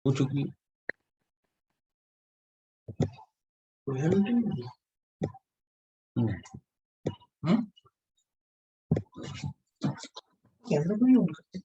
हो चुकी है। कैमरा क्यों नहीं ऑन करते?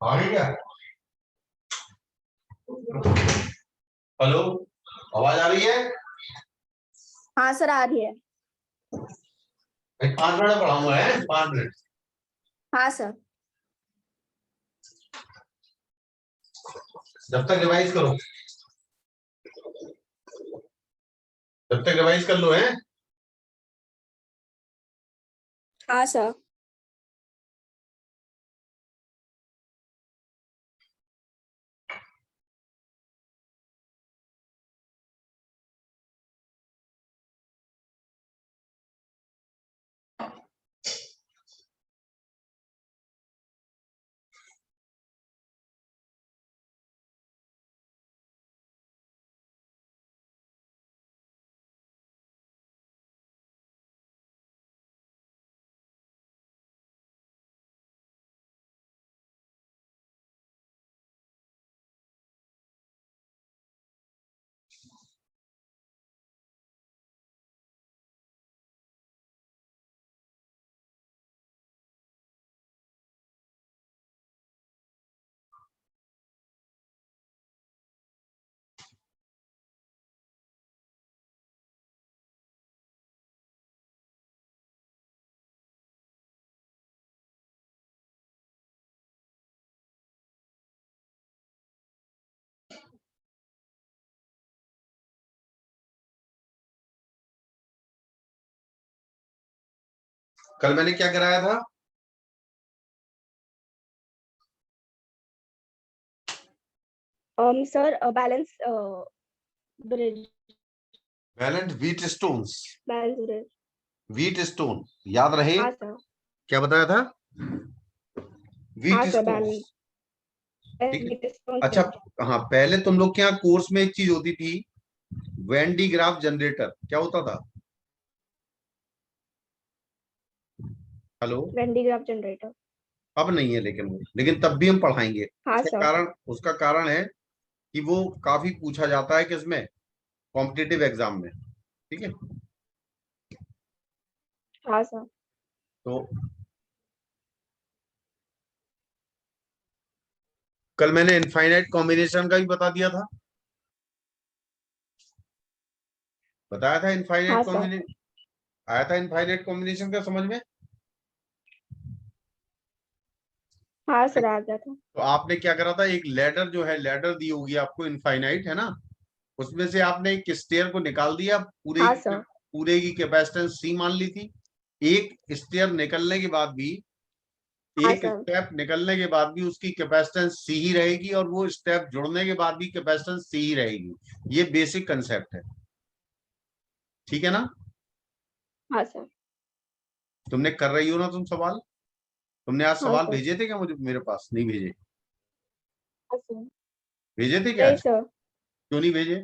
आ रही क्या? हेलो, आवाज आ रही है? हाँ सर, आ रही है। 5 मिनट पढ़ाऊंगा है, 5 मिनट। हाँ सर। जब तक रिवाइज करो, जब तक रिवाइज कर लो है। हाँ सर। कल मैंने क्या कराया था? Sir balance bridge. Balance wheat stones, balance bridge. Wheat stone याद रहे? हाँ सर। क्या बताया था? व्हीट हाँ सर, स्टोन्स। ठीक है। बैलेंस। अच्छा, हाँ, पहले तुम लोग के यहाँ कोर्स में एक चीज होती थी, वेन डी ग्राफ जनरेटर। क्या होता था? Hello, when D graph generator. अब नहीं है लेकिन तब भी हम पढ़ाएंगे। हाँ सर। उसका कारण है कि वो काफी पूछा जाता है किसमें, कॉम्पिटिटिव एग्जाम में। ठीक है। हाँ सर। तो कल मैंने इनफाइनाइट कॉम्बिनेशन का भी बता दिया था, बताया था हाँ इनफाइनाइट सर। कॉम्बिनेशन, आया था इनफाइनाइट कॉम्बिनेशन का समझ में। हाँ सर, आ गया था। तो आपने क्या करा था, एक लैडर जो है, लैडर दी होगी आपको इनफाइनाइट, है ना, उसमें से आपने एक स्टेयर को निकाल दिया, हाँ सर। पूरे की कैपेसिटेंस सी मान ली थी। एक स्टेयर निकलने के बाद भी, हाँ एक सर। स्टेप निकलने के बाद भी उसकी कैपेसिटेंस सी ही रहेगी, और वो स्टेप जुड़ने के बाद भी कैपेसिटेंस सी ही रहेगी। ये बेसिक कंसेप्ट है, ठीक है ना। हाँ सर। तुमने कर रही हो ना तुम सवाल, तुमने आज हाँ सवाल सर। भेजे थे क्या मुझे, मेरे पास नहीं भेजे? हाँ सर। भेजे थे क्या नहीं आज? सर। क्यों नहीं भेजे?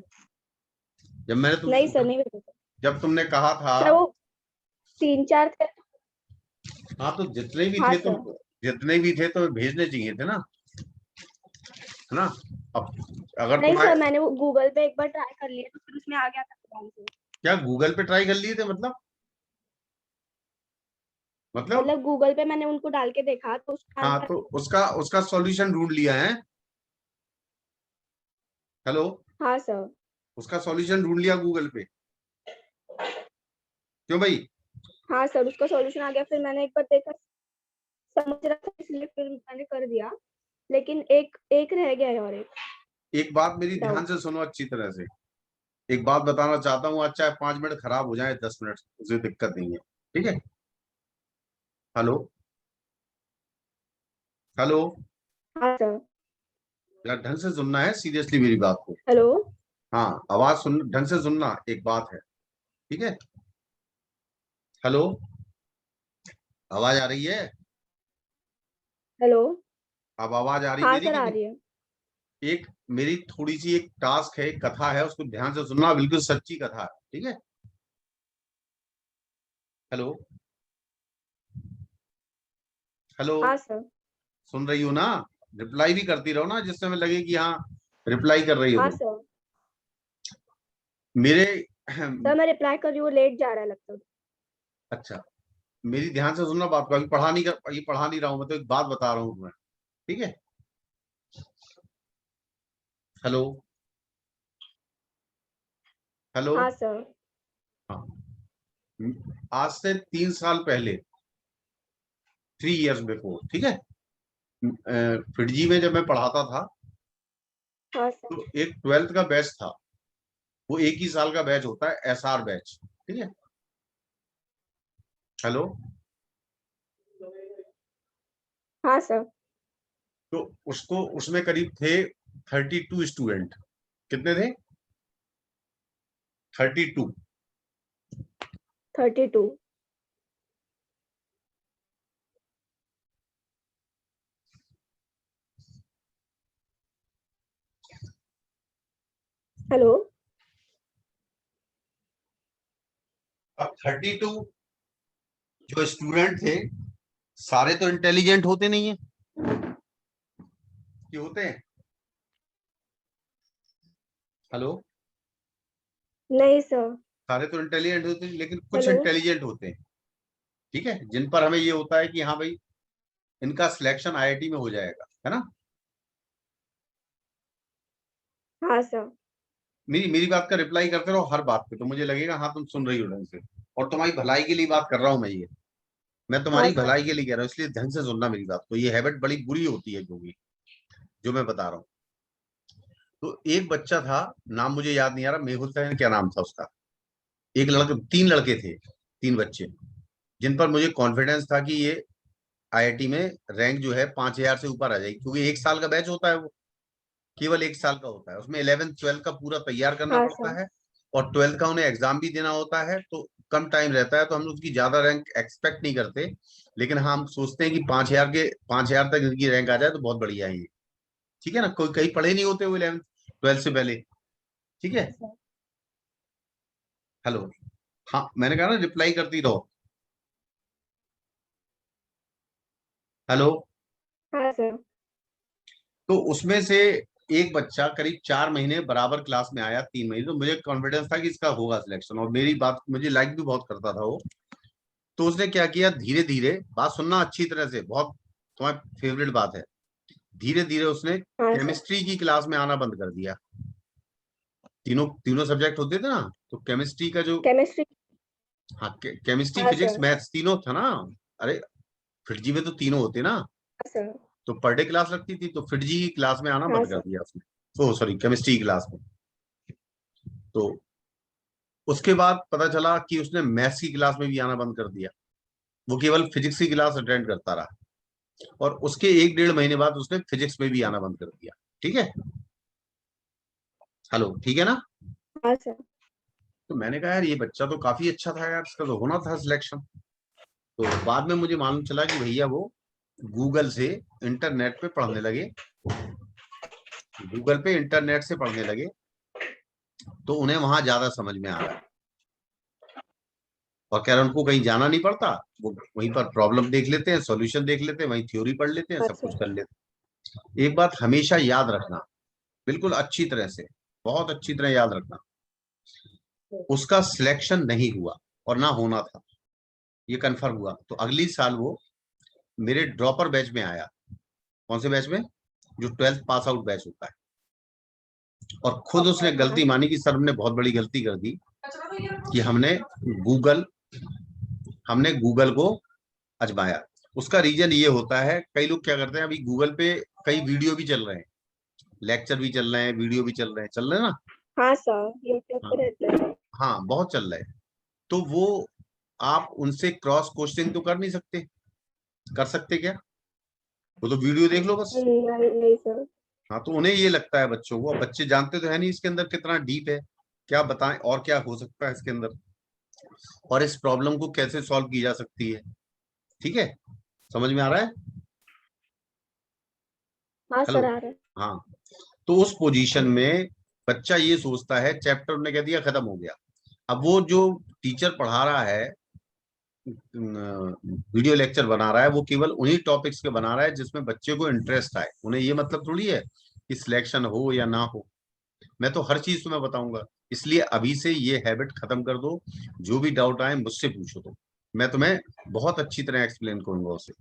जब मैंने नहीं सर, जब, नहीं भेजा था। जब तुमने कहा था। सर वो 3-4 थे। हाँ तो हाँ सर। जितने भी थे तो भेजने चाहिए थे ना, है ना। अब अगर नहीं तुम्हारे, सर, मैंने वो गूगल पे एक बार ट्राई कर लिया तो फिर उसमें आ गया था आंसर। क्या गूगल पे ट्राई कर लिए थे मतलब। मतलब गूगल पे मैंने उनको डाल के देखा तो उसका हाँ आंसर। तो उसका उसका सॉल्यूशन ढूंढ लिया है। हेलो। हाँ सर। उसका सॉल्यूशन ढूंढ लिया गूगल पे, क्यों भाई? हाँ सर, उसका सॉल्यूशन आ गया, फिर मैंने एक बार देखा, समझ रहा था इसलिए फिर मैंने कर दिया। लेकिन एक एक रह गया है, और एक एक बात मेरी ध्यान डाउट। से सुनो अच्छी तरह से, एक बात बताना चाहता हूँ, आज चाहे 5 मिनट खराब हो जाए, 10 मिनट, उसे दिक्कत नहीं है, ठीक है। हेलो। हेलो। हाँ सर। यार ढंग से सुनना है सीरियसली मेरी बात को। हेलो। हाँ, आवाज सुन, ढंग से सुनना, एक बात है, ठीक है। हेलो। आवाज आ रही है? हेलो। अब आवाज आ रही हाँ मेरी सर, कि आ नहीं? रही है। एक मेरी थोड़ी सी एक टास्क है, एक कथा है, उसको ध्यान से सुनना, बिल्कुल सच्ची कथा है, ठीक है। हेलो। हेलो। हाँ सर। सुन रही हो ना? रिप्लाई भी करती रहो ना, जिससे हमें लगे कि हाँ रिप्लाई कर रही हो हाँ तुम। सर। मेरे सर मैं रिप्लाई कर रही हूँ, लेट जा रहा है लगता है। अच्छा, मेरी ध्यान से सुनना बात को, अभी पढ़ा नहीं रहा हूं मैं, तो एक बात बता रहा हूँ तुम्हें, ठीक है। हेलो। हेलो। हाँ सर। हाँ। आज से 3 साल पहले, 3 years बिफोर, ठीक है, फिडजी में जब मैं पढ़ाता था, हाँ सर। तो एक 12th का बैच था। वो एक ही साल का बैच होता है, एसआर बैच, ठीक है। हेलो। हाँ सर। तो उसको, उसमें करीब थे 32 स्टूडेंट। कितने थे? 32। 32। हेलो। अब 32 जो स्टूडेंट थे, सारे तो इंटेलिजेंट होते नहीं है, कि होते हैं? हेलो। नहीं सर। सारे तो इंटेलिजेंट होते हैं, लेकिन कुछ हेलो। इंटेलिजेंट होते हैं, ठीक है, जिन पर हमें ये होता है कि हाँ भाई, इनका सिलेक्शन आईआईटी में हो जाएगा, है ना। हाँ सर। मेरी मेरी बात का रिप्लाई करते रहो हर बात पे, तो मुझे लगेगा हाँ तुम सुन रही हो ढंग से, और तुम्हारी भलाई के लिए बात कर रहा हूँ मैं ये, मैं हाँ तुम्हारी सर। भलाई के लिए कह रहा हूँ, इसलिए ढंग से सुनना मेरी बात को। ये हैबिट बड़ी बुरी होती है, क्योंकि जो मैं बता रहा हूँ। तो एक बच्चा था, नाम मुझे याद नहीं आ रहा, मेहुल था, क्या नाम था उसका। एक लड़के, 3 लड़के थे, 3 बच्चे, जिन पर मुझे कॉन्फिडेंस था कि ये आईआईटी में रैंक जो है 5,000 से ऊपर आ जाएगी, क्योंकि एक साल का बैच होता है वो, केवल एक साल का होता है, उसमें 11th 12th का पूरा तैयार करना हाँ पड़ता सर। है, और 12th का उन्हें एग्जाम भी देना होता है, तो कम टाइम रहता है, तो हम उसकी ज्यादा रैंक एक्सपेक्ट नहीं करते। लेकिन हाँ, हम सोचते हैं कि 5,000 तक इनकी रैंक आ जाए तो बहुत बढ़िया है ये, ठीक है ना। कोई कहीं पढ़े नहीं होते वो 11th 12th से पहले, ठीक है। हाँ सर। हेलो। हाँ मैंने कहा ना, रिप्लाई करती रहो। हेलो। हाँ सर। तो उसमें से एक बच्चा करीब 4 महीने बराबर क्लास में आया, 3 महीने, तो मुझे कॉन्फिडेंस था कि इसका होगा सिलेक्शन, और मेरी बात मुझे लाइक भी बहुत करता था वो। तो उसने क्या किया, धीरे धीरे, बात सुनना अच्छी तरह से, बहुत तुम्हारी फेवरेट बात है, धीरे धीरे उसने हाँ सर। केमिस्ट्री की क्लास में आना बंद कर दिया। तीनों तीनों सब्जेक्ट होते थे ना, तो केमिस्ट्री का जो, केमिस्ट्री। हाँ, केमिस्ट्री, हाँ फिजिक्स, सर। मैथ्स तीनों था ना। अरे, फिटजी में तो तीनों होते ना। हाँ सर। तो पर डे क्लास लगती थी, तो फिटजी की क्लास में आना हाँ बंद कर सर। दिया उसने, ओ सॉरी, केमिस्ट्री की क्लास में। तो उसके बाद पता चला कि उसने मैथ्स की क्लास में भी आना बंद कर दिया, वो केवल फिजिक्स की क्लास अटेंड करता रहा। और उसके 1 डेढ़ महीने बाद उसने फिजिक्स में भी आना बंद कर दिया। ठीक है, हेलो, ठीक है ना। हाँ सर। तो मैंने कहा यार ये बच्चा तो काफी अच्छा था यार, इसका तो होना था सिलेक्शन। तो बाद में मुझे मालूम चला कि भैया वो गूगल से, इंटरनेट पे पढ़ने लगे, गूगल पे इंटरनेट से पढ़ने लगे, तो उन्हें वहां ज्यादा समझ में आ रहा है। और कह रहे उनको कहीं जाना नहीं पड़ता, वो वहीं पर प्रॉब्लम देख लेते हैं, सॉल्यूशन देख लेते हैं, वहीं थ्योरी पढ़ लेते हैं, हाँ सब कुछ सर। कर लेते हैं। एक बात हमेशा याद रखना, बिल्कुल अच्छी तरह से, बहुत अच्छी तरह याद रखना, उसका सिलेक्शन नहीं हुआ और ना होना था, ये कंफर्म हुआ, तो अगली साल वो मेरे ड्रॉपर बैच में आया। कौन से बैच में? जो 12th पास आउट बैच होता है। और खुद उसने हाँ गलती मानी कि सर हमने बहुत बड़ी गलती कर दी कि गूगल हमने गूगल को आजमाया। उसका रीजन ये होता है, कई लोग क्या करते हैं, अभी गूगल पे कई वीडियो भी चल रहे हैं, लेक्चर भी चल रहे हैं, वीडियो भी चल रहे हैं ना। हाँ सर, यूट्यूब हाँ, पे रहते हैं। हाँ, बहुत चल रहे हैं। तो वो आप उनसे क्रॉस क्वेश्चन तो कर नहीं सकते, कर सकते क्या? वो तो वीडियो देख लो बस। नहीं नहीं सर। हाँ, तो उन्हें ये लगता है बच्चों को, अब बच्चे जानते तो है नहीं इसके अंदर कितना डीप है, क्या बताएं और क्या हो सकता है इसके अंदर, और इस प्रॉब्लम को कैसे सॉल्व की जा सकती है। ठीक है, समझ में आ रहा है? हाँ हेलो, सर, आ रहा है। हाँ। तो उस पोजीशन में बच्चा ये सोचता है चैप्टर ने कह दिया खत्म हो गया। अब वो जो टीचर पढ़ा रहा है, वीडियो लेक्चर बना रहा है, वो केवल उन्हीं टॉपिक्स के बना रहा है जिसमें बच्चे को इंटरेस्ट आए। उन्हें ये मतलब थोड़ी है कि सिलेक्शन हो या ना हो, मैं तो हर चीज तुम्हें बताऊंगा। इसलिए अभी से ये हैबिट खत्म कर दो, जो भी डाउट आए मुझसे पूछो, तो मैं तुम्हें बहुत अच्छी तरह एक्सप्लेन करूंगा उसे।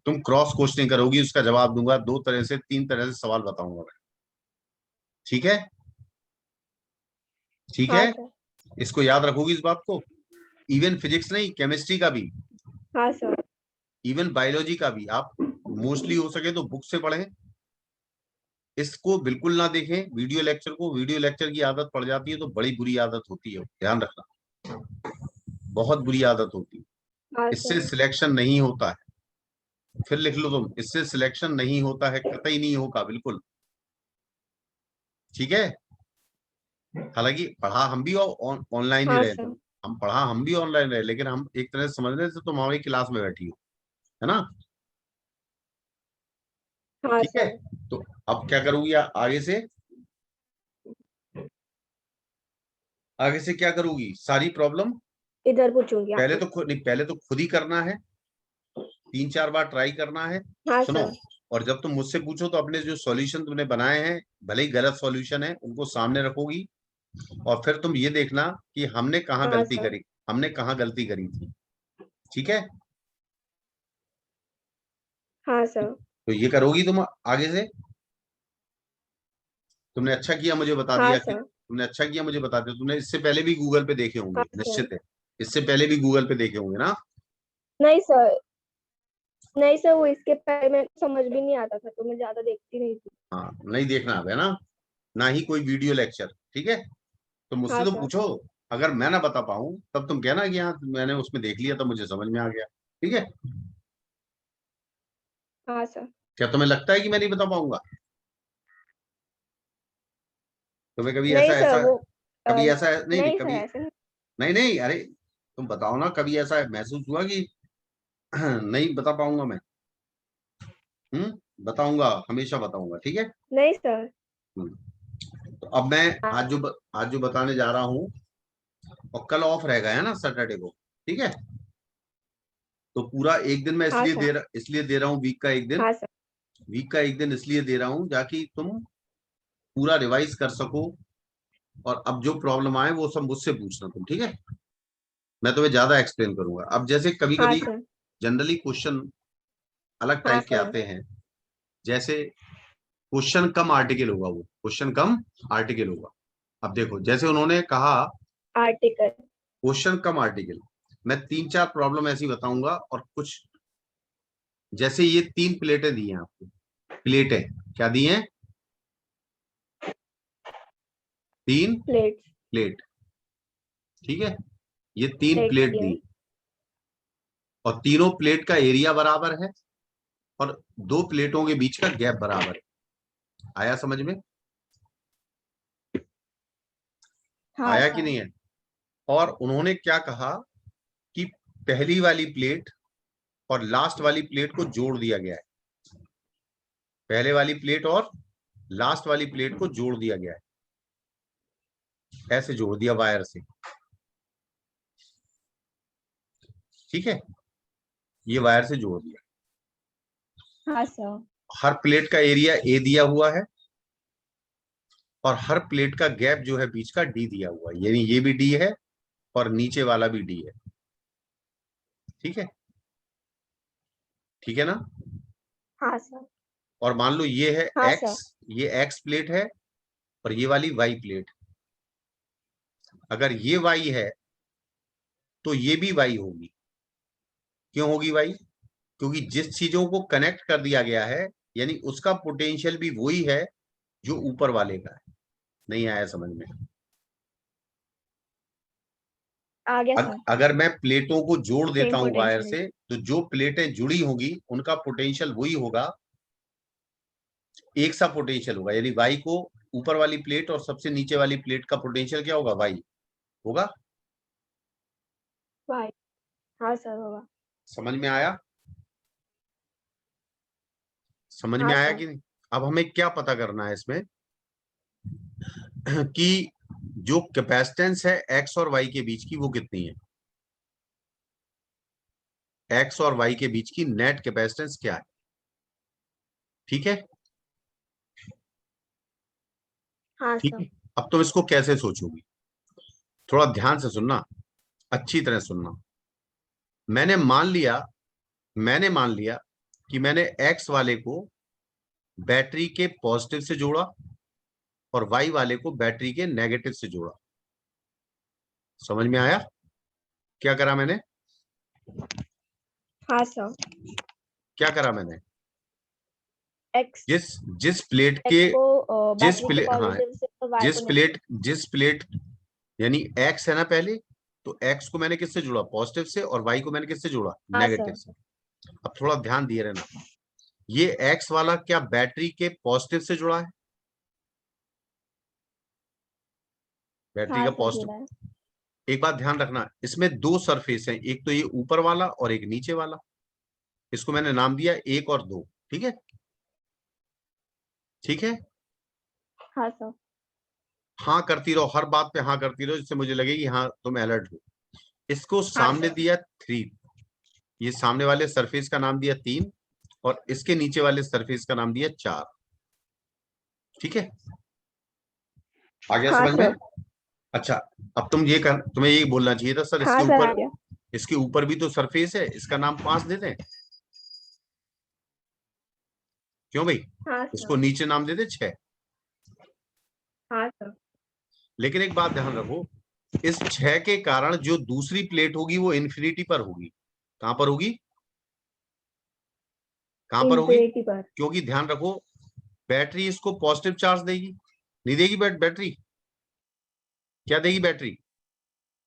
तुम क्रॉस क्वेश्चनिंग करोगी, उसका जवाब दूंगा, 2 तरह से 3 तरह से सवाल बताऊंगा मैं। ठीक है, ठीक है, हाँ सर। इसको याद रखोगी इस बात को। इवन फिजिक्स नहीं, केमिस्ट्री का भी, हाँ सर। इवन बायोलॉजी का भी आप मोस्टली हो सके तो बुक से पढ़ें, इसको बिल्कुल ना देखें वीडियो लेक्चर को। वीडियो लेक्चर की आदत पड़ जाती है तो बड़ी बुरी आदत होती है, ध्यान रखना, बहुत बुरी आदत होती है। हाँ इससे सर। सिलेक्शन नहीं होता है, फिर लिख लो तुम, इससे सिलेक्शन नहीं होता है, कतई नहीं होगा, बिल्कुल। ठीक है, हालांकि पढ़ा हम भी ऑनलाइन ही हाँ रहे थे, सर। हम पढ़ा हम भी ऑनलाइन रहे, लेकिन हम एक तरह से समझ रहे थे तुम हमारी क्लास में बैठी हो, है ना। हाँ ठीक है, सर। तो अब क्या करोगी आगे से? आगे से क्या करोगी, सारी प्रॉब्लम इधर पूछूंगी पहले आपको। तो खुद नहीं, पहले तो खुद ही करना है, 3 4 बार ट्राई करना है। हाँ सुनो, सर। और जब तुम मुझसे पूछो तो अपने जो सॉल्यूशन तुमने बनाए हैं, भले ही गलत सॉल्यूशन है, उनको सामने रखोगी, और फिर तुम ये देखना कि हमने कहाँ हाँ गलती सर। करी, हमने कहाँ गलती करी थी। ठीक है, हाँ सर। तो ये करोगी तुम आगे से। तुमने अच्छा किया मुझे बता हाँ दिया कि, सर। तुमने अच्छा किया मुझे बता दिया, तुमने इससे पहले भी गूगल पे देखे हाँ होंगे, सर। निश्चित है, इससे पहले भी गूगल पे देखे होंगे ना। नहीं सर। नहीं सर, वो इसके पहले में समझ भी नहीं आता था तो मैं ज्यादा देखती नहीं थी। हाँ, नहीं देखना अब, है ना, ना ही कोई वीडियो लेक्चर। ठीक है, तो मुझसे हाँ तो सर। पूछो, अगर मैं ना बता पाऊं तब तुम कहना कि हाँ मैंने उसमें देख लिया तो मुझे समझ में आ गया। ठीक है, हाँ सर। क्या तुम्हें लगता है कि मैं नहीं बता पाऊंगा? तुम्हें कभी नहीं ऐसा सर, ऐसा वो कभी ऐसा नहीं नहीं नहीं सर, कभी, ऐसे नहीं। नहीं नहीं, अरे तुम बताओ ना, कभी ऐसा महसूस हुआ कि नहीं बता पाऊंगा मैं? बताऊंगा, हमेशा बताऊंगा, ठीक है। नहीं सर। तो अब मैं हाँ आज जो बताने जा रहा हूँ, और कल ऑफ रहेगा, है ना, सैटरडे को। ठीक है, तो पूरा एक दिन मैं हाँ सर। इसलिए दे रहा हूँ, वीक का एक दिन, हाँ सर। वीक का एक दिन इसलिए दे रहा हूं ताकि तुम पूरा रिवाइज कर सको, और अब जो प्रॉब्लम आए वो सब मुझसे पूछना तुम, ठीक है? मैं तुम्हें ज्यादा एक्सप्लेन करूंगा। अब जैसे कभी हाँ कभी सर। जनरली क्वेश्चन अलग हाँ टाइप के सर। आते हैं। जैसे क्वेश्चन कम आर्टिकल होगा, वो क्वेश्चन कम आर्टिकल होगा। अब देखो, जैसे उन्होंने कहा आर्टिकल। क्वेश्चन कम आर्टिकल, मैं तीन चार प्रॉब्लम ऐसी बताऊंगा, और कुछ जैसे ये तीन प्लेटें दी हैं आपको, प्लेटें क्या दी हैं? तीन प्लेट्स। प्लेट, ठीक है? ये तीन प्लेट्स प्लेट दिए दी, हैं। और तीनों प्लेट का एरिया बराबर है, और दो प्लेटों के बीच का गैप बराबर है। आया समझ में? हाँ आया कि सर। नहीं है? और उन्होंने क्या कहा कि पहली वाली प्लेट और लास्ट वाली प्लेट को जोड़ दिया गया है। पहले वाली प्लेट और लास्ट वाली प्लेट को जोड़ दिया गया है, ऐसे जोड़ दिया वायर से, ठीक है? ये वायर से जोड़ दिया। हाँ सर। हर प्लेट का एरिया ए दिया हुआ है, और हर प्लेट का गैप जो है बीच का डी दिया हुआ है, यानी ये भी डी है और नीचे वाला भी डी है, ठीक है? ठीक है ना? हाँ सर। और मान लो ये है हाँ एक्स, सर। ये एक्स प्लेट है, और ये वाली वाई प्लेट। अगर ये वाई है तो ये भी वाई होगी। क्यों होगी वाई? क्योंकि जिस चीजों को कनेक्ट कर दिया गया है, यानी उसका पोटेंशियल भी वही है जो ऊपर वाले का है। नहीं आया समझ में? आ गया सर। अगर मैं प्लेटों को जोड़ देता सेम हूं वायर पोटेंशियल। से, तो जो प्लेटें जुड़ी होंगी उनका पोटेंशियल वही होगा, एक सा पोटेंशियल होगा। यानी वाई को ऊपर वाली प्लेट और सबसे नीचे वाली प्लेट का पोटेंशियल क्या होगा? वाई होगा। वाई। हाँ सर होगा। समझ में आया? समझ में हाँ आया सर। कि नहीं? अब हमें क्या पता करना है इसमें कि जो कैपेसिटेंस है एक्स और वाई के बीच की, वो कितनी है? एक्स और वाई के बीच की नेट कैपेसिटेंस क्या है? ठीक है? हाँ ठीक सर। है। अब तुम इसको कैसे सोचोगी? थोड़ा ध्यान से सुनना, अच्छी तरह सुनना। मैंने मान लिया मैंने मान लिया कि मैंने एक्स वाले को बैटरी के पॉजिटिव से जोड़ा, और वाई वाले को बैटरी के नेगेटिव से जोड़ा। समझ में आया क्या करा मैंने? हाँ सर। क्या करा मैंने? एक्स। जिस जिस प्लेट के एक्स को जिस बैटरी के प्लेट हाँ, पॉजिटिव से और वाई जिस को प्लेट नेगेटिव। जिस प्लेट यानी एक्स है ना पहले, तो एक्स को मैंने किससे जोड़ा? पॉजिटिव से। और वाई को मैंने किससे जोड़ा? हाँ नेगेटिव सर। से। अब थोड़ा ध्यान दिए रहना, ये एक्स वाला क्या बैटरी के पॉजिटिव से जुड़ा है? बैटरी हाँ का सर जुड़ा पॉजिटिव। है। एक बात ध्यान रखना, इसमें दो सरफेस हैं, एक तो ये ऊपर वाला और एक नीचे वाला। इसको मैंने नाम दिया एक और दो, ठीक है? ठीक है? हाँ सर। हाँ करती रहो, हर बात पे हाँ करती रहो, जिससे मुझे लगे कि हाँ तुम अलर्ट हो। इसको हाँ सामने सर। दिया थ्री, ये सामने वाले सरफेस का नाम दिया तीन, और इसके नीचे वाले सरफेस का नाम दिया चार। ठीक है? आ गया हाँ समझ में? सर। अच्छा, अब तुम्हें ये बोलना चाहिए था, सर हाँ इसके सर आ ऊपर, गया। इसके ऊपर भी तो सरफेस है, इसका नाम पांच दे दें। क्यों भाई? हाँ इसको सर। नीचे नाम दे दे छह। हाँ सर। लेकिन एक बात ध्यान रखो, इस छह के कारण जो दूसरी प्लेट होगी वो इन्फिनिटी पर होगी। कहां पर होगी? कहां पर होगी? इंफिनिटी पर। क्योंकि ध्यान रखो, बैटरी इसको पॉजिटिव चार्ज देगी, नहीं देगी? बैटरी क्या देगी? बैटरी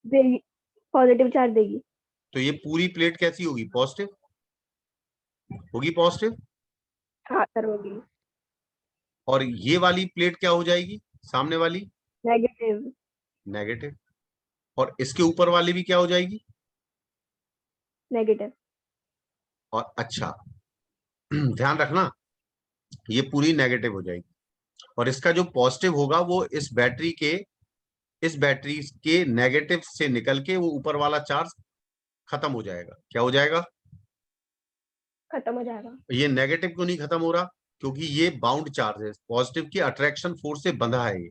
देगी। पॉजिटिव चार्ज देगी। तो ये पूरी प्लेट कैसी होगी? पॉजिटिव होगी, पॉजिटिव। हाँ सर होगी। और ये वाली प्लेट क्या हो जाएगी? सामने वाली नेगेटिव। नेगेटिव। और इसके ऊपर वाली भी क्या हो जाएगी? नेगेटिव। और अच्छा, ध्यान रखना, ये पूरी नेगेटिव हो जाएगी, और इसका जो पॉजिटिव होगा वो इस बैटरी के नेगेटिव से निकल के वो ऊपर वाला चार्ज खत्म हो जाएगा। क्या हो जाएगा? खत्म हो जाएगा। ये नेगेटिव क्यों नहीं खत्म हो रहा? क्योंकि ये बाउंड चार्ज है, पॉजिटिव की अट्रैक्शन फोर्स से बंधा है ये,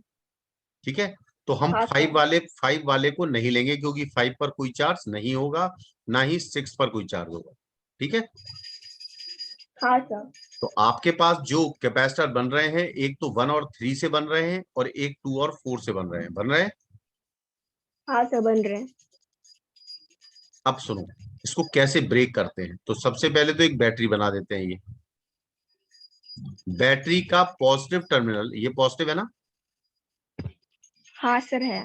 ठीक है। तो हम हाँ सर। 5 वाले को नहीं लेंगे, क्योंकि 5 पर कोई चार्ज नहीं होगा, ना ही 6 पर कोई चार्ज होगा, ठीक है। हाँ सर। तो आपके पास जो कैपेसिटर बन रहे हैं, एक तो 1 और 3 से बन रहे हैं, और एक 2 और 4 से बन रहे हैं, बन रहे हैं। हाँ सर, बन रहे हैं। अब सुनो, इसको कैसे ब्रेक करते हैं। तो सबसे पहले तो एक बैटरी बना देते हैं। ये बैटरी का पॉजिटिव टर्मिनल, ये पॉजिटिव है ना, हाँ सर है।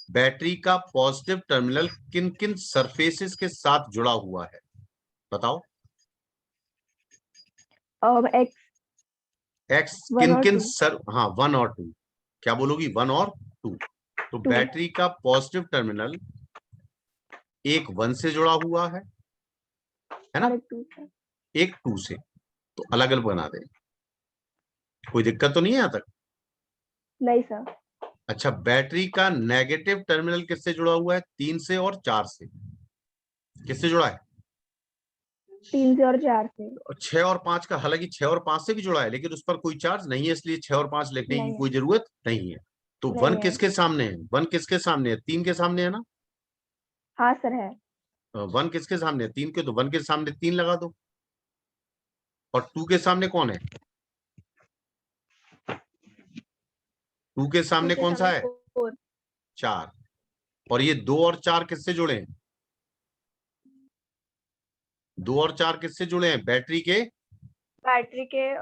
बैटरी का पॉजिटिव टर्मिनल किन किन सरफेसेस के साथ जुड़ा हुआ है, बताओ। एक्स, एक्स 1 किन और किन 2। सर, हाँ 1 और 2, क्या बोलोगी, 1 और 2। तो 2। बैटरी का पॉजिटिव टर्मिनल एक 1 से जुड़ा हुआ है ना, और एक 2 सर। एक 2 से। तो अलग अलग बना दें, कोई दिक्कत तो नहीं है यहाँ तक। नहीं सर। अच्छा, बैटरी का नेगेटिव टर्मिनल किससे जुड़ा हुआ है, 3 से और 4 से। किससे जुड़ा है, 3 से और 4 से। और 6 और 5 का, हालांकि 6 और 5 से भी जुड़ा है, लेकिन उस पर कोई चार्ज नहीं है, इसलिए 6 और 5 लिखने की नहीं है। कोई जरूरत नहीं है। तो 1 नहीं है। किसके सामने है, 1 किसके सामने है, 3 के सामने है ना। हाँ सर है। 1 किसके सामने है, 3 के, तो 1 के सामने 3 लगा दो। और 2 के सामने कौन है, 2 के 2 सामने के कौन सा सामने है, 4। 4। और ये 2 और 4 किससे जुड़े हैं, 2 और 4 किससे जुड़े हैं, बैटरी के। बैटरी के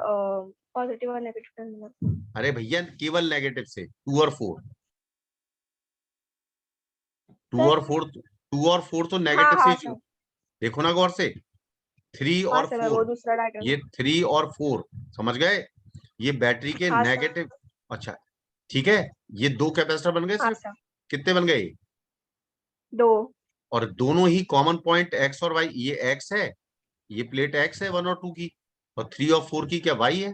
पॉजिटिव और नेगेटिव टर्मिनल। अरे भैया, केवल नेगेटिव से, 2 और 4, 2 सर। और 4, 2 और 4 तो हाँ नेगेटिव से हाँ ही सर। देखो ना गौर से, 3 हाँ और सर, मैं वो 4, दूसरा डायग्राम। ये 3 और 4, समझ गए, ये बैटरी के हाँ सर। नेगेटिव। अच्छा, ठीक है, ये 2 कैपेसिटर बन गए हाँ सिर्फ, सर। कितने बन गए, 2। और दोनों ही कॉमन पॉइंट एक्स और वाई, ये एक्स है, ये प्लेट एक्स है 1 और 2 की, और 3 और 4 की क्या वाई है।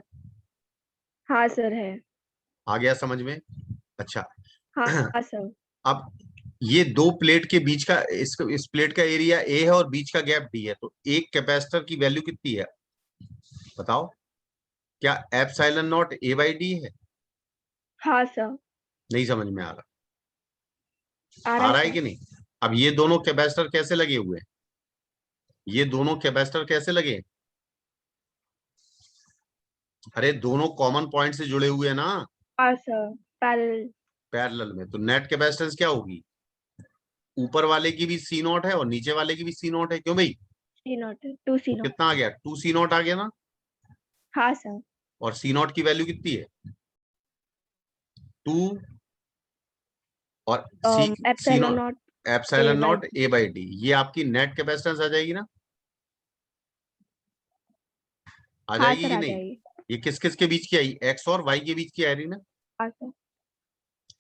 हाँ सर है। आ गया समझ में। अच्छा, हाँ हाँ सर। अब ये 2 प्लेट के बीच का, इस प्लेट का एरिया ए है और बीच का गैप डी है, तो एक कैपेसिटर की वैल्यू कितनी है, बताओ। क्या epsilon not a by D है, हाँ सर। नहीं समझ में आ रहा, आ रहा आ है रहा है सर। कि नहीं। अब ये दोनों कैपेसिटर कैसे लगे हुए हैं, ये दोनों कैपेसिटर कैसे लगे, अरे दोनों कॉमन पॉइंट से जुड़े हुए हैं ना, हाँ सर, पैरेलल। पैरेलल में। तो नेट कैपेसिटेंस क्या होगी, ऊपर वाले की भी सी नॉट है और नीचे वाले की भी सी नॉट है, क्यों भाई। सी नॉट, 2 सी तो नॉट। कितना आ गया, 2 सी नॉट आ गया ना, हाँ सर। और सी नॉट की वैल्यू कितनी है, 2, और C epsilon naught, naught A epsilon by naught D. A by D, ये आपकी नेट कैपेसिटेंस आ जाएगी ना, आ हाँ जाएगी सर, कि आ नहीं। जाएगी। ये किस किस के बीच की आई, एक्स और वाई के बीच की आ रही ना, हाँ सर।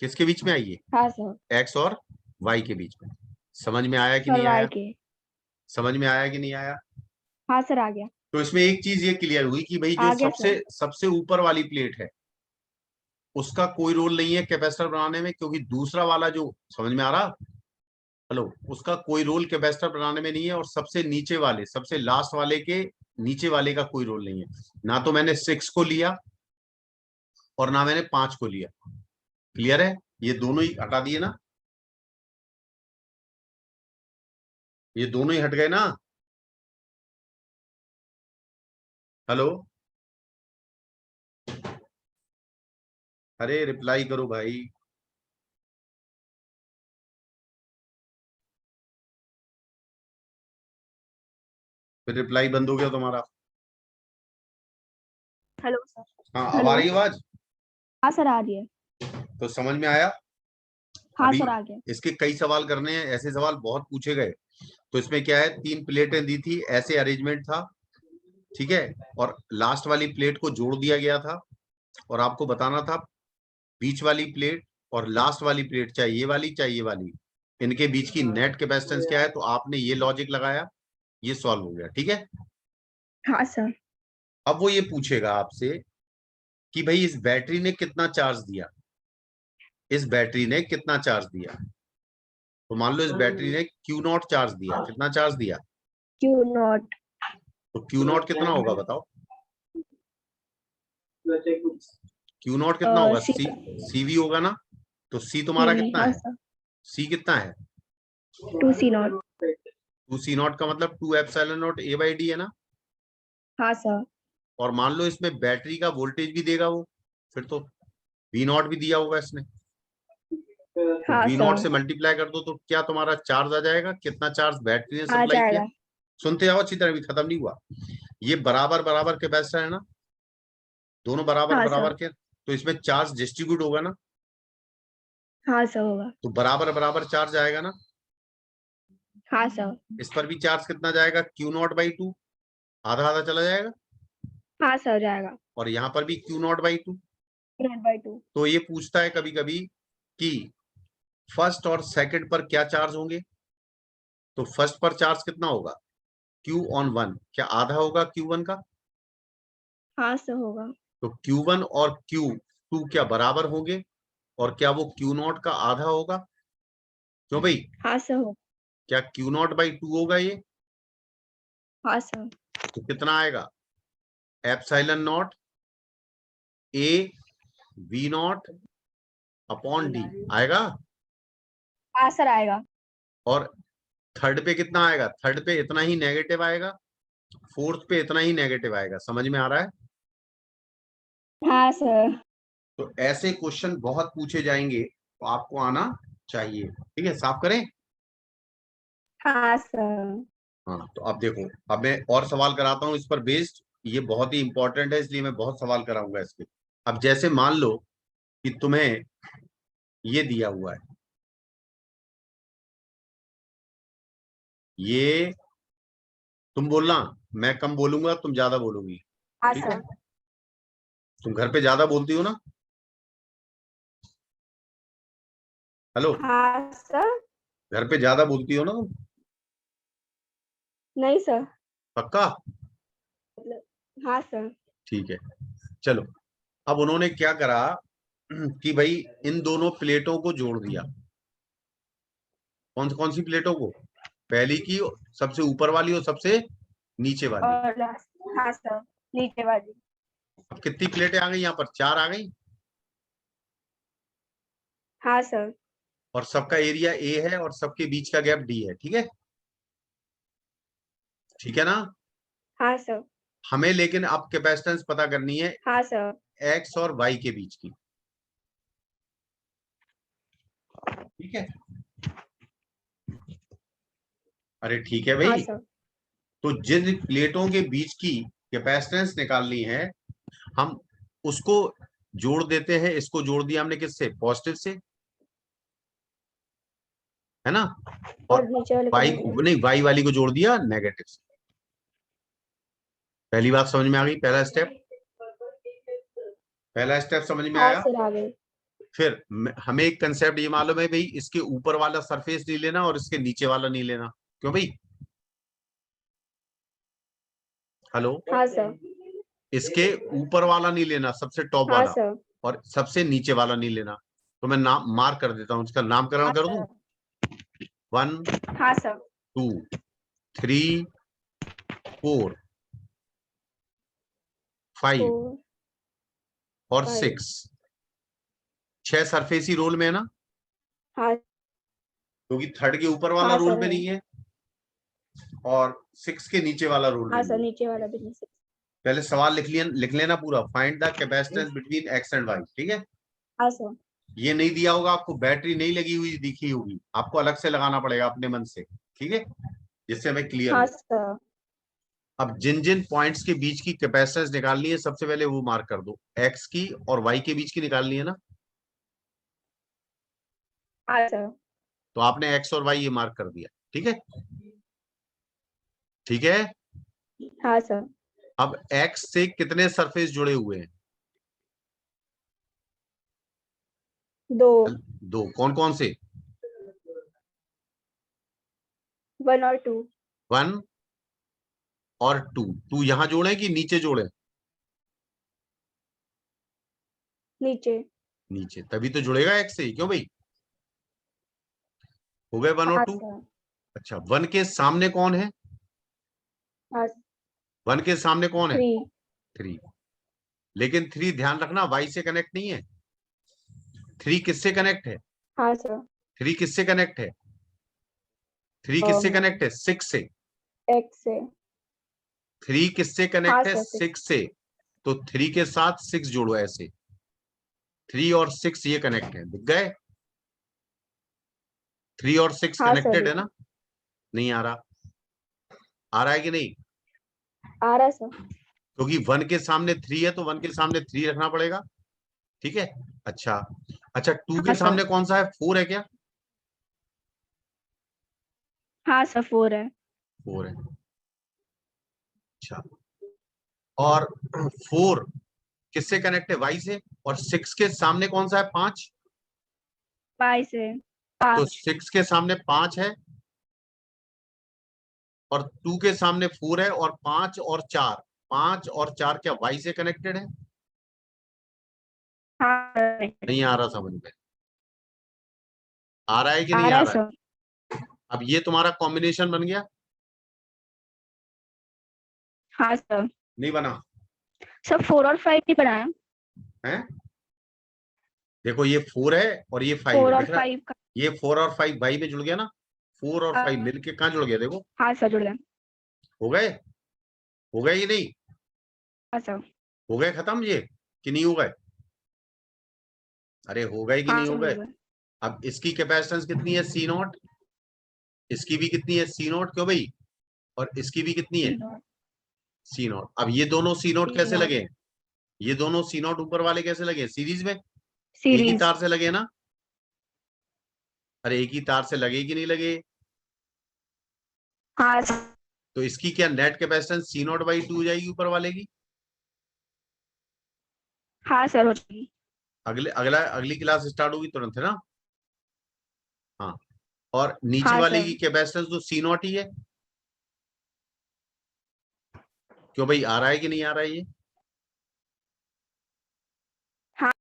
किसके बीच में आई हाँ सर। है, एक्स और वाई के बीच में। समझ में आया कि नहीं करवाई आया, के। समझ में आया कि नहीं आया। हाँ सर, आ गया। तो इसमें एक चीज ये क्लियर हुई कि भाई जो आ गया सबसे सर। सबसे ऊपर वाली प्लेट है, उसका कोई रोल नहीं है कैपेसिटर बनाने में, क्योंकि दूसरा वाला जो, समझ में आ रहा, हेलो, उसका कोई रोल कैपेसिटर बनाने में नहीं है, और सबसे नीचे वाले, सबसे लास्ट वाले के नीचे वाले का कोई रोल नहीं है। ना तो मैंने 6 को लिया और ना मैंने 5 को लिया, क्लियर है, ये दोनों ही हटा दिए ना, ये दोनों ही हट गए ना, हेलो, अरे रिप्लाई करो भाई, फिर रिप्लाई बंद हो गया तुम्हारा। Hello sir. हाँ, अब आ हेलो। रही है आवाज, हाँ सर, आ रही है। तो समझ में आया। हाँ अभी सर, आ गया। इसके कई सवाल करने हैं, ऐसे सवाल बहुत पूछे गए। तो इसमें क्या है, 3 प्लेटें दी थी, ऐसे अरेंजमेंट था, ठीक है, और लास्ट वाली प्लेट को जोड़ दिया गया था, और आपको बताना था बीच वाली प्लेट और लास्ट वाली प्लेट, चाहे ये वाली, इनके बीच की नेट कैपेसिटेंस क्या है। तो आपने ये लॉजिक लगाया, ये सॉल्व हो गया, ठीक है। हाँ सर। अब वो ये पूछेगा आपसे कि भाई इस बैटरी ने कितना चार्ज दिया, इस बैटरी ने कितना चार्ज दिया। तो मान लो इस बैटरी ने क्यू नॉट चार्ज दिया, कितना चार्ज दिया, क्यू नॉट। तो क्यू नॉट कितना होगा बताओ, क्यू नॉट कितना होगा? सी CV होगा ना, तो C तुम्हारा कितना हाँ है? सर C कितना है? 2C0 2C0 का मतलब 2ε0 A/D है ना। हाँ सर और मान लो इसमें बैटरी का वोल्टेज भी देगा वो, फिर तो V0 भी दिया होगा इसने, तो हाँ V0 सर से मल्टीप्लाई कर दो तो क्या तुम्हारा चार्ज आ जाएगा, कितना चार्ज बैटरी ने आ सप्लाई किया। जाएगा सुनते जाओ अच्छी तरह, भी खत्म नहीं हुआ। ये बराबर बराबर कैपेसिटर है ना, दोनों बराबर हाँ सर बराबर के, तो इसमें चार्ज डिस्ट्रीब्यूट होगा ना, हाँ सर होगा तो बराबर बराबर चार्ज आएगा ना। हाँ सर इस पर भी चार्ज कितना जाएगा? Q0/2, आधा आधा चला जाएगा। हाँ सर जाएगा और यहाँ पर भी Q0/2। 0/2 तो ये पूछता है कभी कभी कि फर्स्ट और सेकंड पर क्या चार्ज होंगे, तो फर्स्ट पर चार्ज कितना होगा? Q/1, क्या आधा होगा Q1 का? हाँ सर होगा तो Q1 और Q2 क्या बराबर होंगे, और क्या वो Q0 का आधा होगा? क्यों भाई, हाँ सर होगा क्या Q0/2 होगा ये? हाँ सर तो कितना आएगा? ε0 A V0/D आएगा। हाँ सर आएगा और थर्ड पे कितना आएगा? थर्ड पे इतना ही नेगेटिव आएगा, फोर्थ पे इतना ही नेगेटिव आएगा। समझ में आ रहा है? हाँ सर तो ऐसे क्वेश्चन बहुत पूछे जाएंगे, तो आपको आना चाहिए। ठीक है, साफ करें। हाँ सर हाँ, तो अब देखो, अब मैं और सवाल कराता हूँ इस पर बेस्ड। ये बहुत ही इंपॉर्टेंट है, इसलिए मैं बहुत सवाल कराऊंगा इसके। अब जैसे मान लो कि तुम्हें ये दिया हुआ है, ये तुम बोलना, मैं कम बोलूंगा, तुम ज्यादा बोलोगी। हाँ ठीक है, सर तुम घर पे ज्यादा बोलती हो ना। हेलो, हाँ सर घर पे ज्यादा बोलती हो ना तुम? नहीं सर पक्का? हाँ सर ठीक है, चलो। अब उन्होंने क्या करा कि भाई इन दोनों प्लेटों को जोड़ दिया। कौन कौन सी प्लेटों को? पहली की सबसे ऊपर वाली और सबसे नीचे वाली। और हाँ सर नीचे वाली अब कितनी प्लेटें आ गई यहाँ पर? 4 आ गई। हाँ सर और सबका एरिया A है और सबके बीच का गैप D है। ठीक है, ठीक है ना। हाँ सर हमें लेकिन अब कैपेसिटेंस पता करनी है हाँ सर X और Y के बीच की। ठीक है, अरे ठीक है हाँ भाई। सर तो जिन प्लेटों के बीच की कैपेसिटेंस निकालनी है, हम उसको जोड़ देते हैं। इसको जोड़ दिया हमने किससे? पॉजिटिव से, है ना। और और नीचे वाले को वाई, नेगेटिव नहीं, वाई वाली को जोड़ दिया नेगेटिव से। पहली बात समझ में आ गई? पहला स्टेप, पहला स्टेप समझ में हाँ आया। सर आ गए फिर हमें एक कंसेप्ट ये मालूम है भाई, इसके ऊपर वाला सरफेस नहीं लेना और इसके नीचे वाला नहीं लेना। क्यों भाई? हेलो, हाँ सर इसके ऊपर वाला नहीं लेना, सबसे टॉप हाँ वाला, सर और सबसे नीचे वाला नहीं लेना। तो मैं नाम मार्क कर देता हूँ, इसका नामकरण हाँ कर दूं। सर 1 हाँ सर 2 3 4 5 4 और 5 6। 6 सरफेसी रोल में है ना, हाँ क्योंकि थर्ड के ऊपर वाला हाँ रोल सर में है नहीं है, और 6 के नीचे वाला रोल हाँ में सर नहीं है। नीचे वाला बिजनेस पहले सवाल लिख लेना पूरा, find the capacitance between X and Y। ठीक है, हाँ सर ये नहीं दिया होगा आपको, बैटरी नहीं लगी हुई दिखी होगी, आपको अलग से लगाना पड़ेगा अपने मन से। ठीक है, जिससे हमें क्लियर हाँ हो। सर अब जिन जिन पॉइंट्स के बीच की कैपेसिटेंस निकालनी है, सबसे पहले वो मार्क कर दो। X की और Y के बीच की निकालनी है ना, हाँ सर तो आपने X और Y ये मार्क कर दिया। ठीक है, ठीक है। हाँ सर अब X से कितने सरफेस जुड़े हुए हैं? 2 2। कौन कौन से? 1 और 2 1 और 2। 2 यहां जोड़े कि नीचे जोड़े? नीचे नीचे, तभी तो जुड़ेगा X से। क्यों भाई? हो गए 1 और हाँ 2। सर अच्छा, 1 के सामने कौन है? हाँ 1 के सामने कौन है? 3 3। लेकिन 3 ध्यान रखना वाई से कनेक्ट नहीं है। 3 किससे कनेक्ट है? हाँ सर। 3 किससे कनेक्ट है? 3 किससे कनेक्ट है? 6 से। एक्स से। 3 किससे हाँ कनेक्ट है? सर 6 से। तो 3 के साथ 6 जोड़ो ऐसे। 3 और 6 ये कनेक्ट है, दिख गए? 3 और 6 हाँ सर कनेक्टेड है ना? नहीं आ रहा? आ रहा है कि नहीं? आ रहा है सर। क्योंकि 1 के सामने 3 है तो 1 के सामने 3 रखना पड़ेगा। ठीक है। अच्छा, अच्छा 2 के हाँ सर। सामने कौन सा है? 4 है क्या? हाँ सर 4 है। 4 है। अच्छा, और 4 किससे कनेक्ट है? वाई से। और 6 के सामने कौन सा है? 5। वाई से। तो 5। 6 के सामने 5 है और 2 के सामने 4 है, और 5 और 4, 5 और 4 क्या वाई से कनेक्टेड है? हाँ नहीं आ रहा समझ में? आ रहा है कि आ नहीं रहा आ है रहा सर। है? अब ये तुम्हारा कॉम्बिनेशन बन गया? हाँ सर। नहीं बना? सर 4 और 5 नहीं बनाया। है? देखो ये 4 है और ये 5 है, 4 और दिख रहा है? 5 का। ये 4 और 5 वाई में जुड़ गया ना? 4 और 5 मिलके कहाँ जुड़ गया? देखो, हाँ सर जुड़ गया। हो गए? हो गए कि नहीं? हाँ सर। हो गए खत्म ये कि नहीं हो गए? अरे हो गए कि हाँ नहीं हो सर हो गए? गया। अब इसकी कैपेसिटेंस कितनी है? सी नॉट। इसकी भी कितनी है? सी नॉट। क्यों भाई? और इसकी भी कितनी है? 3 और सी नॉट। अब ये दोनों सी नॉट 3 कैसे और लगे? ये दोनों सी नॉट ऊपर वाले कैसे लगे? सीरीज में एक ही सीरीज। तार से लगे ना? अरे एक ही तार से लगे कि नहीं लगे? हाँ सर। तो इसकी क्या net capacitance C naught by 2 हो जाएगी ऊपर वाले की? हाँ सर हो जाएगी। अगली क्लास स्टार्ट होगी तुरंत, है ना? हाँ। और नीचे हाँ वाले सर। की कैपेसिटेंस तो सी नॉट ही है। क्यों भाई, आ रहा है कि नहीं आ रहा है ये? हाँ।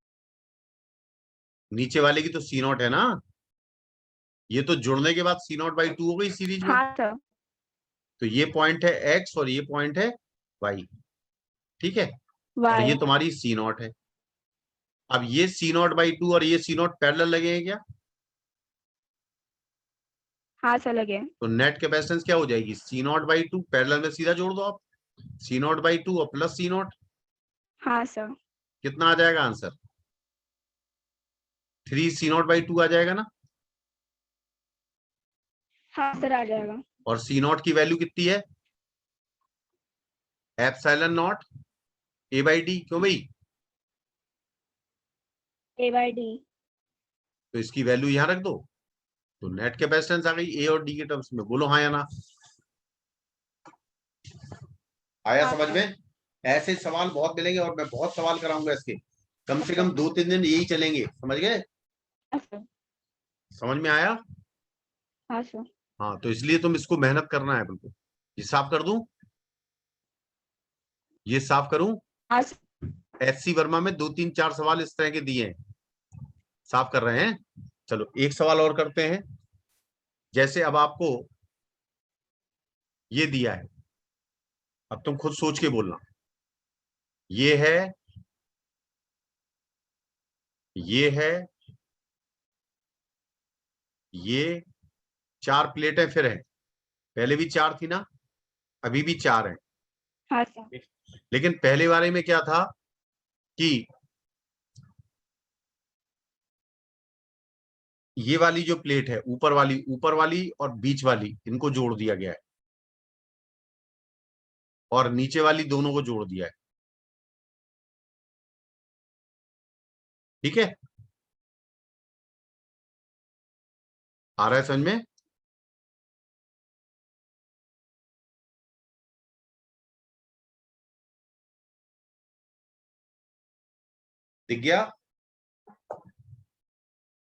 नीचे वाले की तो सी नॉट है ना? ये तो जुड़ने के बाद सी नॉट बाई 2 हो गई सीरीज में। हाँ सर। तो ये पॉइंट है एक्स और ये पॉइंट है वाई। ठीक है। और ये वाई। तुम्हारी सी नॉट है। अब ये सी नॉट बाई 2 और ये सी नॉट पैरेलल लगे हैं क्या? हाँ सर लगे। तो नेट कैपेसिटेंस क्या हो जाएगी? सी नॉट बाई 2 पैरेलल में सीधा जोड़ दो आप। सी नॉट बाई 2 और प्लस सी नॉट। हाँ सर। कितना आ जाएगा आंसर? 3 सी नॉट बाई 2 आ जाएगा ना? हाँ सर आ जाएगा। और सी नॉट की वैल्यू कितनी है? Epsilon not a by D. क्यों भाई? ए बाई डी। तो इसकी वैल्यू यहां रख दो, तो नेट कैपेसिटेंस आ गई ए और डी के टर्म्स में। बोलो हाँ या ना? आया हाँ समझ सर। में? ऐसे सवाल बहुत मिलेंगे और मैं बहुत सवाल कराऊंगा इसके। कम से कम 2-3 दिन यही चलेंगे, समझ गए? हाँ सर। समझ में आया? हाँ सर। हाँ, तो इसलिए तुम इसको मेहनत करना है बिल्कुल। ये साफ कर दूं? ये साफ करूं? हाँ सर। एससी वर्मा में 2-3-4 सवाल इस तरह के दिए हैं। साफ कर रहे हैं? चलो एक सवाल और करते हैं। जैसे अब आपको ये दिया है, अब तुम खुद सोच के बोलना। ये है, ये है, ये 4 प्लेटें फिर हैं। पहले भी 4 थी ना? अभी भी 4 है। हाँ सर। लेकिन पहले बारे में क्या था कि ये वाली जो प्लेट है, ऊपर वाली और बीच वाली, इनको जोड़ दिया गया है, और नीचे वाली दोनों को जोड़ दिया है। ठीक है? आ रहा है समझ में? दिख गया?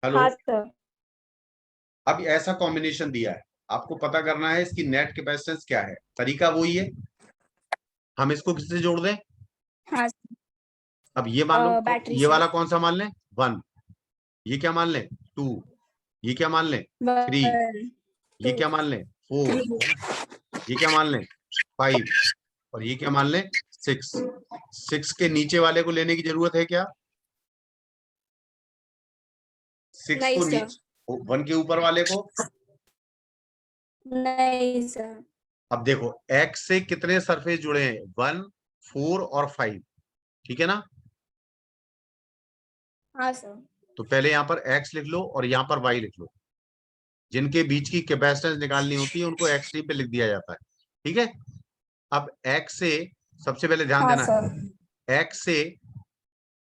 हेलो? हाँ सर। अब ऐसा कॉम्बिनेशन दिया है, आपको पता करना है इसकी नेट कैपेसिटेंस क्या है। तरीका वही है, हम इसको किससे जोड़ दें? हाँ अब ये मान लो, बैटरी ये से। वाला कौन सा मान लें? 1। ये क्या मान लें? 2। ये क्या मान लें? 3। 1 ये 2 क्या मान लें? 4। 3 ये क्या मान लें? 5। और ये क्या मान लें? 6। 6 के नीचे वाले को लेने की जरूरत है क्या? 6 नहीं को सर। नीचे 1 के ऊपर वाले को। नहीं सर। अब देखो x से कितने सरफेस जुड़े हैं? 1, 4 और 5, ठीक है ना? हाँ सर। तो पहले यहां पर x लिख लो और यहां पर y लिख लो। जिनके बीच की कैपेसिटेंस निकालनी होती है उनको x3 पे लिख दिया जाता है, ठीक है? अब x से सबसे पहले ध्यान हाँ देना सर। है, x से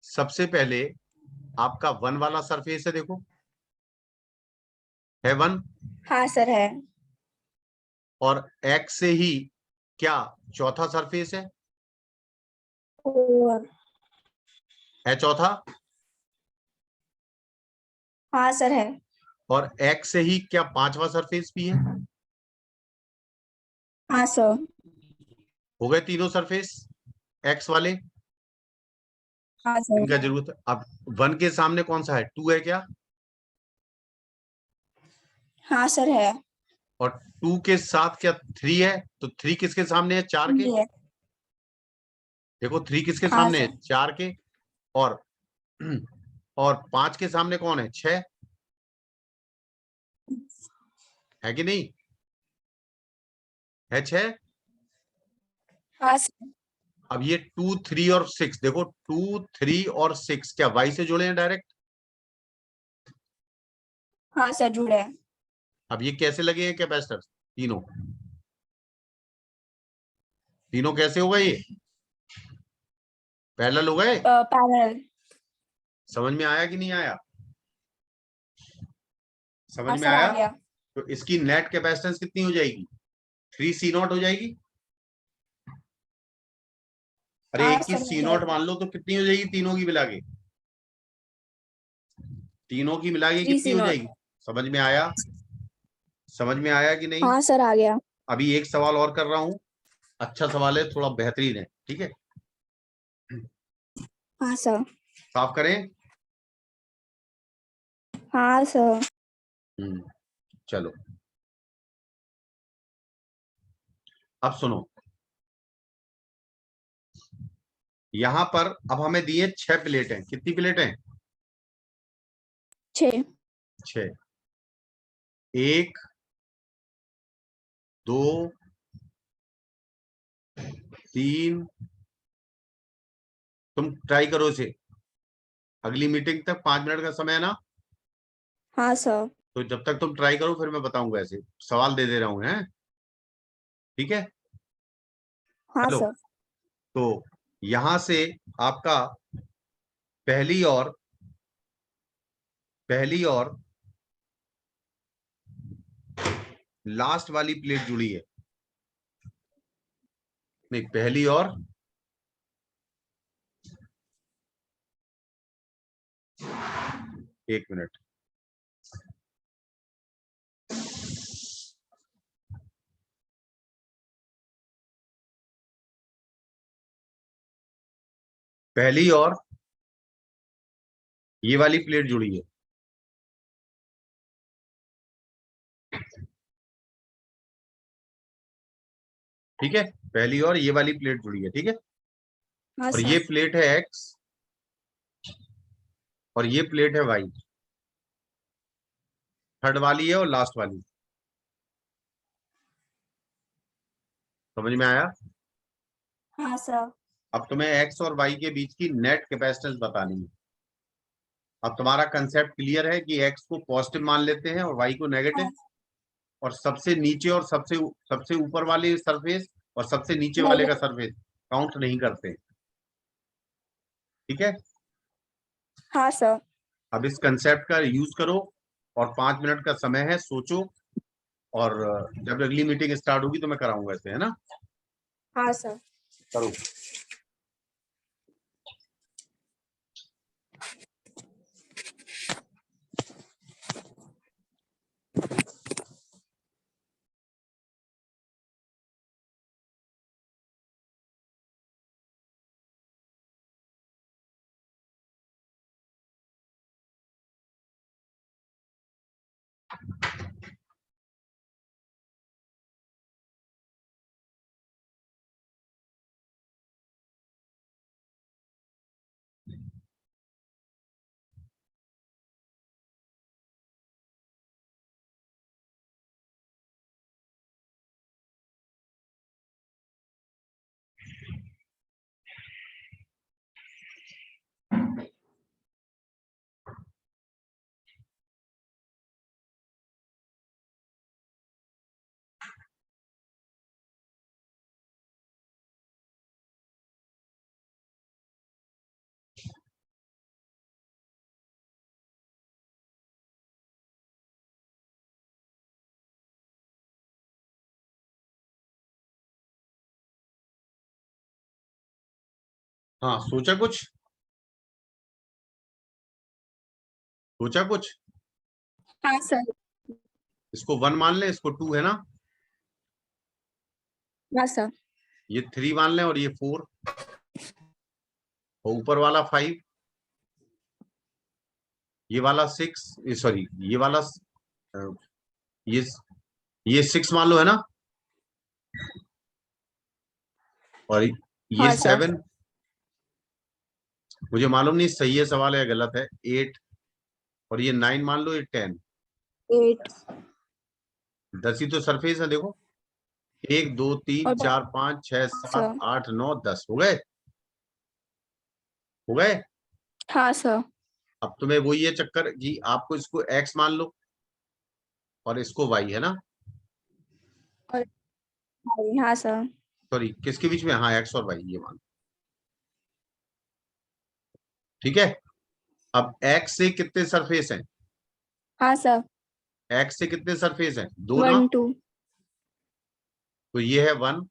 सबसे पहले आपका 1 वाला सरफेस है, देखो है 1। हाँ सर है। और x से ही क्या चौथा सरफेस और है चौथा। हाँ सर है। और x से ही क्या पांचवा सरफेस भी है। हाँ सर। हो गए तीनों सरफेस x वाले, हाँ सर। इनका जरूरत है। अब 1 के सामने कौन सा है? 2 है क्या? हाँ सर है। और 2 के साथ क्या 3 है? तो 3 किसके सामने है? 4 के। ये है। देखो 3 किसके हाँ सामने है? सर। 4 के। और और 5 के सामने कौन है? 6 है कि नहीं? है 6। हाँ सर। अब ये 2, 3 और 6, देखो 2, 3 और 6 क्या y से जुड़े हैं डायरेक्ट? हाँ सर जुड़े हैं। अब ये कैसे लगे हैं कैपेसिटर? तीनों तीनों कैसे हो गए? ये पैरेलल हो गए। पैरेलल। समझ में आया कि नहीं आया? हाँ समझ में सर आ आया? गया। तो इसकी नेट कैपेसिटेंस कितनी हो जाएगी? 3C0 हो जाएगी। अरे हाँ एक की सर हो C0 जाएगी। मान लो तो कितनी हो जाएगी तीनों की मिला के? तीनों की मिला के थ्री कितनी सी हो नॉट। जाएगी? समझ में आया? समझ में आया कि नहीं? हाँ सर आ गया। अभी एक सवाल और कर रहा हूं। अच्छा सवाल है, थोड़ा बेहतरीन है, ठीक है? हाँ सर। साफ करें। हाँ सर। चलो अब सुनो। यहां पर अब हमें दिए 6 प्लेटें। कितनी प्लेटें? 6। 6। 1, 2, 3। तुम ट्राई करो इसे। अगली मीटिंग तक 5 मिनट का समय है ना? हाँ सर। तो जब तक तुम ट्राई करो फिर मैं बताऊंगा। ऐसे सवाल दे रहा हूं, हैं? ठीक है। हाँ हेलो। सर। तो यहां से आपका पहली और लास्ट वाली प्लेट जुड़ी है। नहीं, पहली और 1 मिनट। पहली और ये वाली प्लेट जुड़ी है, ठीक है? पहली और ये वाली प्लेट जुड़ी है, ठीक है? हाँ और सर। ये प्लेट है एक्स और ये प्लेट है वाई। थर्ड वाली है और लास्ट वाली। समझ में आया? हाँ सर। अब तुम्हें एक्स और वाई के बीच की नेट कैपेसिटेंस बतानी है। अब तुम्हारा कंसेप्ट क्लियर है कि एक्स को पॉजिटिव मान लेते हैं और वाई को नेगेटिव। हाँ। और सबसे नीचे और सबसे ऊपर वाले सरफेस और सबसे नीचे वाले नहीं। का सरफेस काउंट नहीं करते, ठीक है? हाँ सर। अब इस कंसेप्ट का यूज करो। और 5 मिनट का समय है, सोचो। और जब अगली मीटिंग स्टार्ट होगी तो मैं कराऊंगा इसे, है ना? हाँ सर। करो। हाँ, सोचा कुछ? सोचा कुछ? हाँ सर। इसको 1 मान लें, इसको 2 है ना, हाँ सर। ये 3 मान लें और ये 4, और ऊपर वाला 5, ये वाला 6, सॉरी ये वाला अ, ये ये 6 मान लो, है ना, और ये हाँ सर। 7, मुझे मालूम नहीं सही है सवाल या गलत है, 8, और ये 9 मान लो, ये 10। 8 10 ही तो सरफेस है, देखो, 1 2 3 और 4 5 6 7 सर। 8 9 10 हो गए, हो गए। हाँ सर। अब तुम्हें वही है चक्कर कि आपको इसको x मान लो और इसको y, है ना, और हाँ सर। सॉरी किसके बीच में, हाँ x और y ये मान, ठीक है। अब x से कितने सरफेस हैं, हाँ सर। x से कितने सरफेस हैं, 2 ना, 1 2। तो ये है 1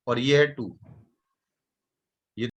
और ये है 2,